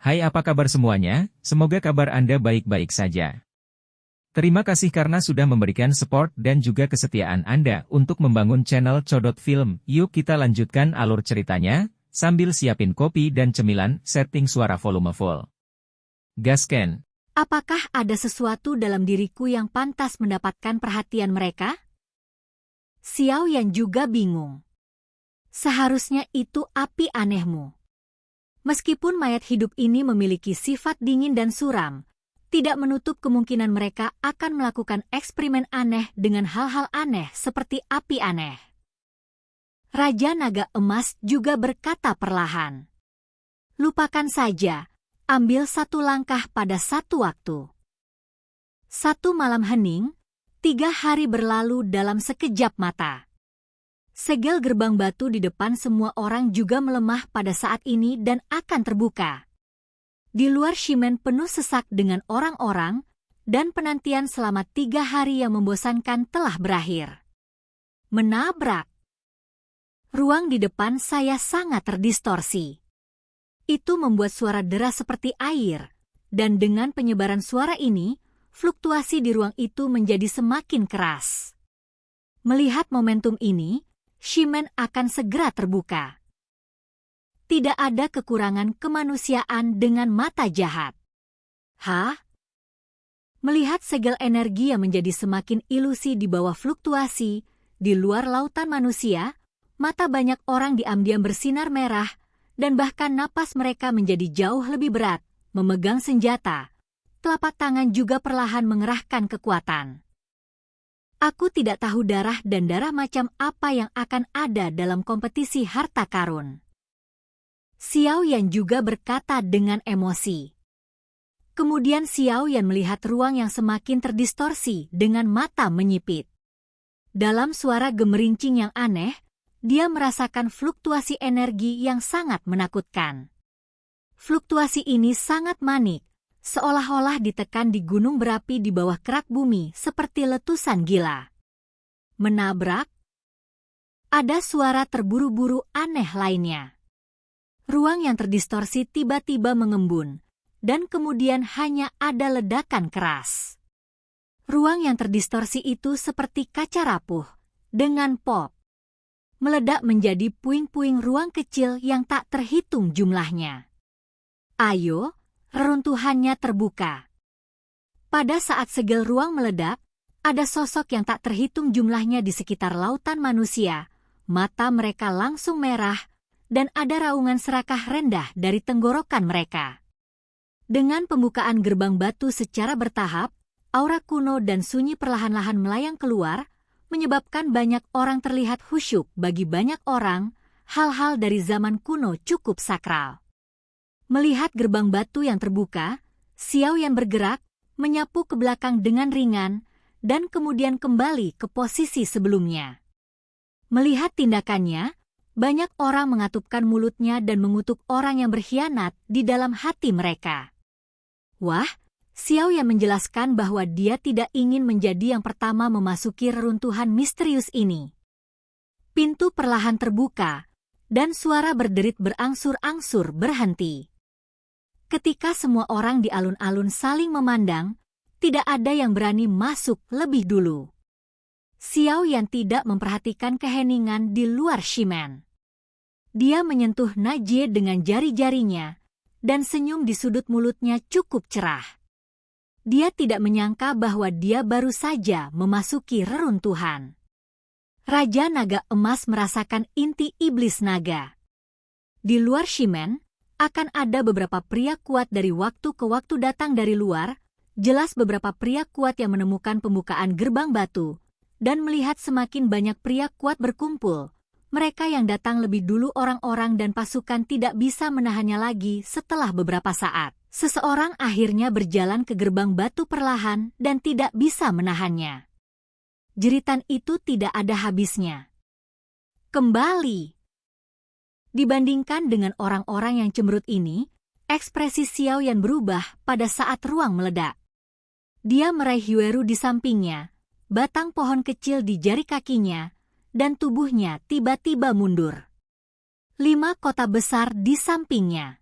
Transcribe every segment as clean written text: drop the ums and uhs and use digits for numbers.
Hai, apa kabar semuanya? Semoga kabar Anda baik-baik saja. Terima kasih karena sudah memberikan support dan juga kesetiaan Anda untuk membangun channel Codot Film. Yuk kita lanjutkan alur ceritanya, sambil siapin kopi dan cemilan, setting suara volume full. Gasken. Apakah ada sesuatu dalam diriku yang pantas mendapatkan perhatian mereka? Xiao Yan juga bingung. Seharusnya itu api anehmu. Meskipun mayat hidup ini memiliki sifat dingin dan suram, tidak menutup kemungkinan mereka akan melakukan eksperimen aneh dengan hal-hal aneh seperti api aneh. Raja Naga Emas juga berkata perlahan. Lupakan saja, ambil satu langkah pada satu waktu. Satu malam hening, 3 hari berlalu dalam sekejap mata. Segel gerbang batu di depan semua orang juga melemah pada saat ini dan akan terbuka. Di luar Shimen penuh sesak dengan orang-orang, dan penantian selama 3 hari yang membosankan telah berakhir. Menabrak. Ruang di depan saya sangat terdistorsi. Itu membuat suara deras seperti air, dan dengan penyebaran suara ini, fluktuasi di ruang itu menjadi semakin keras. Melihat momentum ini, Shimen akan segera terbuka. Tidak ada kekurangan kemanusiaan dengan mata jahat. Hah? Melihat segel energi yang menjadi semakin ilusi di bawah fluktuasi, di luar lautan manusia, mata banyak orang diam-diam bersinar merah, dan bahkan napas mereka menjadi jauh lebih berat, memegang senjata. Telapak tangan juga perlahan mengerahkan kekuatan. Aku tidak tahu darah dan darah macam apa yang akan ada dalam kompetisi harta karun. Xiao Yan juga berkata dengan emosi. Kemudian Xiao Yan melihat ruang yang semakin terdistorsi dengan mata menyipit. Dalam suara gemerincing yang aneh, dia merasakan fluktuasi energi yang sangat menakutkan. Fluktuasi ini sangat manik, seolah-olah ditekan di gunung berapi di bawah kerak bumi seperti letusan gila. Menabrak. Ada suara terburu-buru aneh lainnya. Ruang yang terdistorsi tiba-tiba mengembun, dan kemudian hanya ada ledakan keras. Ruang yang terdistorsi itu seperti kaca rapuh, dengan pop. Meledak menjadi puing-puing ruang kecil yang tak terhitung jumlahnya. Ayo, reruntuhannya terbuka. Pada saat segel ruang meledak, ada sosok yang tak terhitung jumlahnya di sekitar lautan manusia. Mata mereka langsung merah, dan ada raungan serakah rendah dari tenggorokan mereka. Dengan pembukaan gerbang batu secara bertahap, aura kuno dan sunyi perlahan-lahan melayang keluar, menyebabkan banyak orang terlihat khusyuk. Bagi banyak orang, hal-hal dari zaman kuno cukup sakral. Melihat gerbang batu yang terbuka, Xiao Yan bergerak, menyapu ke belakang dengan ringan, dan kemudian kembali ke posisi sebelumnya. Melihat tindakannya, banyak orang mengatupkan mulutnya dan mengutuk orang yang berkhianat di dalam hati mereka. Wah, Xiao Yan menjelaskan bahwa dia tidak ingin menjadi yang pertama memasuki reruntuhan misterius ini. Pintu perlahan terbuka, dan suara berderit berangsur-angsur berhenti. Ketika semua orang di alun-alun saling memandang, tidak ada yang berani masuk lebih dulu. Xiao Yan tidak memperhatikan keheningan di luar Shimen. Dia menyentuh Najie dengan jari-jarinya, dan senyum di sudut mulutnya cukup cerah. Dia tidak menyangka bahwa dia baru saja memasuki reruntuhan. Raja Naga Emas merasakan inti iblis naga. Di luar Shimen, akan ada beberapa pria kuat dari waktu ke waktu datang dari luar, jelas beberapa pria kuat yang menemukan pembukaan gerbang batu, dan melihat semakin banyak pria kuat berkumpul. Mereka yang datang lebih dulu orang-orang dan pasukan tidak bisa menahannya lagi. Setelah beberapa saat, seseorang akhirnya berjalan ke gerbang batu perlahan dan tidak bisa menahannya. Jeritan itu tidak ada habisnya. Kembali. Dibandingkan dengan orang-orang yang cemberut ini, ekspresi Xiao Yan berubah pada saat ruang meledak. Dia meraih Yueru di sampingnya, batang pohon kecil di jari kakinya, dan tubuhnya tiba-tiba mundur. 5 kota besar di sampingnya.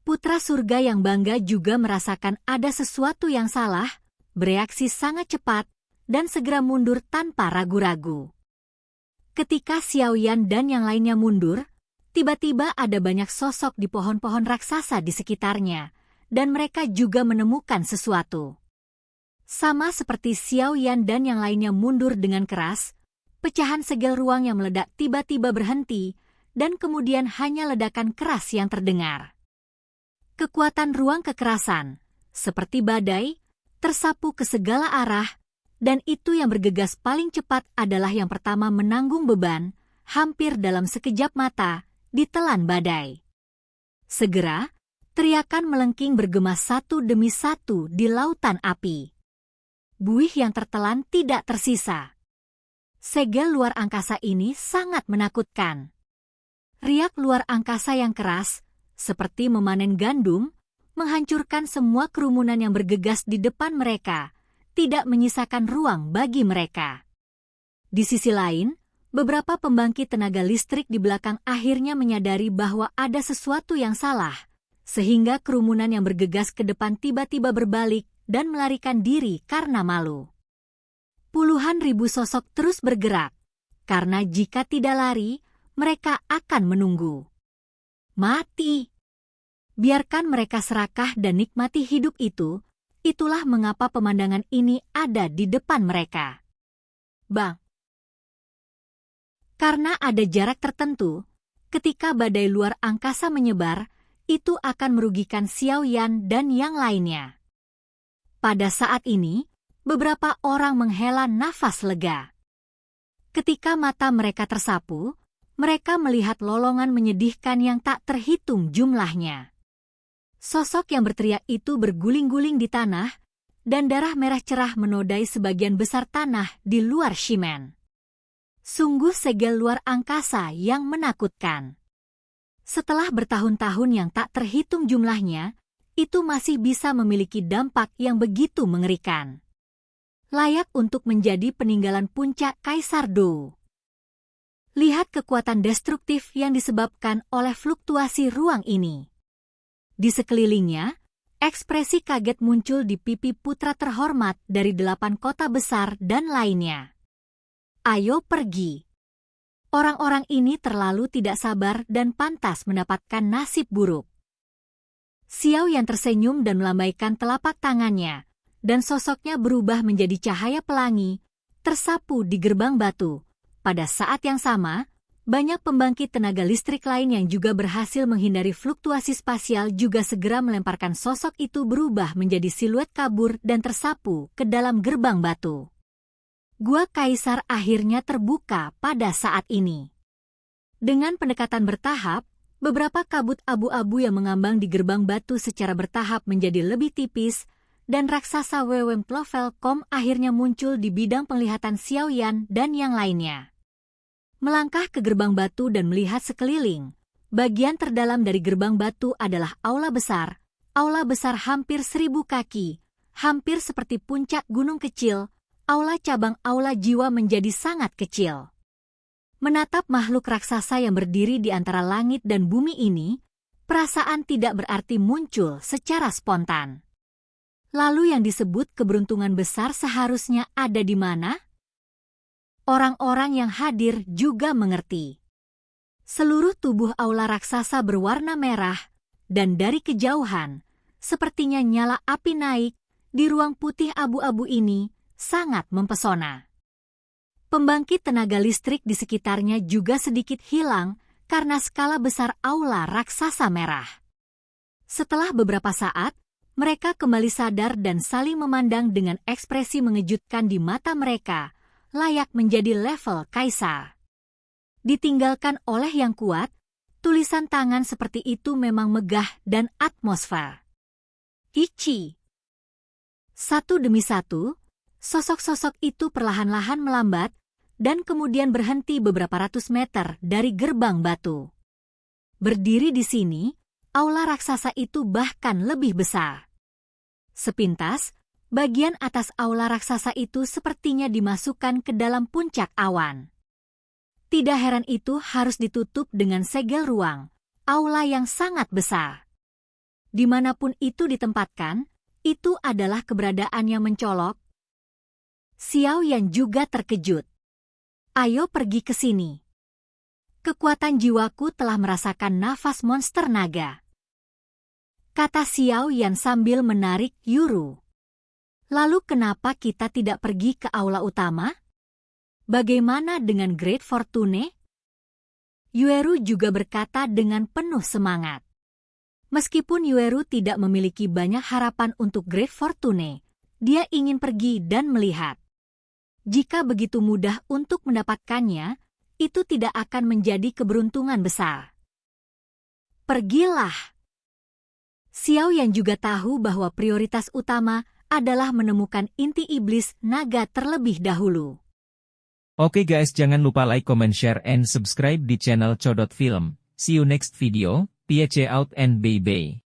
Putra surga yang bangga juga merasakan ada sesuatu yang salah, bereaksi sangat cepat, dan segera mundur tanpa ragu-ragu. Ketika Xiao Yan dan yang lainnya mundur, tiba-tiba ada banyak sosok di pohon-pohon raksasa di sekitarnya, dan mereka juga menemukan sesuatu. Sama seperti Xiao Yan dan yang lainnya mundur dengan keras, pecahan segel ruang yang meledak tiba-tiba berhenti, dan kemudian hanya ledakan keras yang terdengar. Kekuatan ruang kekerasan, seperti badai, tersapu ke segala arah, dan itu yang bergegas paling cepat adalah yang pertama menanggung beban, hampir dalam sekejap mata, ditelan badai. Segera, teriakan melengking bergema satu demi satu di lautan api. Buih yang tertelan tidak tersisa. Segel luar angkasa ini sangat menakutkan. Riak luar angkasa yang keras, seperti memanen gandum, menghancurkan semua kerumunan yang bergegas di depan mereka, tidak menyisakan ruang bagi mereka. Di sisi lain, beberapa pembangkit tenaga listrik di belakang akhirnya menyadari bahwa ada sesuatu yang salah, sehingga kerumunan yang bergegas ke depan tiba-tiba berbalik dan melarikan diri karena malu. Puluhan ribu sosok terus bergerak, karena jika tidak lari, mereka akan menunggu. Mati. Biarkan mereka serakah dan nikmati hidup itu, itulah mengapa pemandangan ini ada di depan mereka. Bang. Karena ada jarak tertentu, ketika badai luar angkasa menyebar, itu akan merugikan Xiao Yan dan yang lainnya. Pada saat ini, beberapa orang menghela nafas lega. Ketika mata mereka tersapu, mereka melihat lolongan menyedihkan yang tak terhitung jumlahnya. Sosok yang berteriak itu berguling-guling di tanah, dan darah merah cerah menodai sebagian besar tanah di luar Shimen. Sungguh segel luar angkasa yang menakutkan. Setelah bertahun-tahun yang tak terhitung jumlahnya, itu masih bisa memiliki dampak yang begitu mengerikan. Layak untuk menjadi peninggalan puncak Kaisar Dou. Lihat kekuatan destruktif yang disebabkan oleh fluktuasi ruang ini. Di sekelilingnya, ekspresi kaget muncul di pipi putra terhormat dari 8 kota besar dan lainnya. Ayo pergi. Orang-orang ini terlalu tidak sabar dan pantas mendapatkan nasib buruk. Xiao Yan tersenyum dan melambaikan telapak tangannya, dan sosoknya berubah menjadi cahaya pelangi, tersapu di gerbang batu. Pada saat yang sama, banyak pembangkit tenaga listrik lain yang juga berhasil menghindari fluktuasi spasial juga segera melemparkan sosok itu berubah menjadi siluet kabur dan tersapu ke dalam gerbang batu. Gua Kaisar akhirnya terbuka pada saat ini. Dengan pendekatan bertahap, beberapa kabut abu-abu yang mengambang di gerbang batu secara bertahap menjadi lebih tipis, dan raksasa Wewem Plovelkom akhirnya muncul di bidang penglihatan Xiao Yan dan yang lainnya. Melangkah ke gerbang batu dan melihat sekeliling, bagian terdalam dari gerbang batu adalah aula besar hampir 1000 kaki, hampir seperti puncak gunung kecil, aula cabang aula jiwa menjadi sangat kecil. Menatap makhluk raksasa yang berdiri di antara langit dan bumi ini, perasaan tidak berarti muncul secara spontan. Lalu yang disebut keberuntungan besar seharusnya ada di mana? Orang-orang yang hadir juga mengerti. Seluruh tubuh aula raksasa berwarna merah, dan dari kejauhan, sepertinya nyala api naik, di ruang putih abu-abu ini, sangat mempesona. Pembangkit tenaga listrik di sekitarnya juga sedikit hilang, karena skala besar aula raksasa merah. Setelah beberapa saat, mereka kembali sadar dan saling memandang dengan ekspresi mengejutkan di mata mereka, layak menjadi level kaisar. Ditinggalkan oleh yang kuat, tulisan tangan seperti itu memang megah dan atmosfer. Ichi. Satu demi satu, sosok-sosok itu perlahan-lahan melambat, dan kemudian berhenti beberapa ratus meter dari gerbang batu. Berdiri di sini, aula raksasa itu bahkan lebih besar. Sepintas, bagian atas aula raksasa itu sepertinya dimasukkan ke dalam puncak awan. Tidak heran itu harus ditutup dengan segel ruang, aula yang sangat besar. Dimanapun itu ditempatkan, itu adalah keberadaan yang mencolok. Xiao Yan juga terkejut. Ayo pergi ke sini. Kekuatan jiwaku telah merasakan nafas monster naga, kata Xiao Yan sambil menarik Yuru. Lalu kenapa kita tidak pergi ke aula utama? Bagaimana dengan Great Fortune? Yueru juga berkata dengan penuh semangat. Meskipun Yueru tidak memiliki banyak harapan untuk Great Fortune, dia ingin pergi dan melihat. Jika begitu mudah untuk mendapatkannya, itu tidak akan menjadi keberuntungan besar. Pergilah. Xiao Yan juga tahu bahwa prioritas utama adalah menemukan inti iblis naga terlebih dahulu. Oke guys, jangan lupa like, comment, share, and subscribe di channel Codot Film. See you next video. Peace out and bye-bye.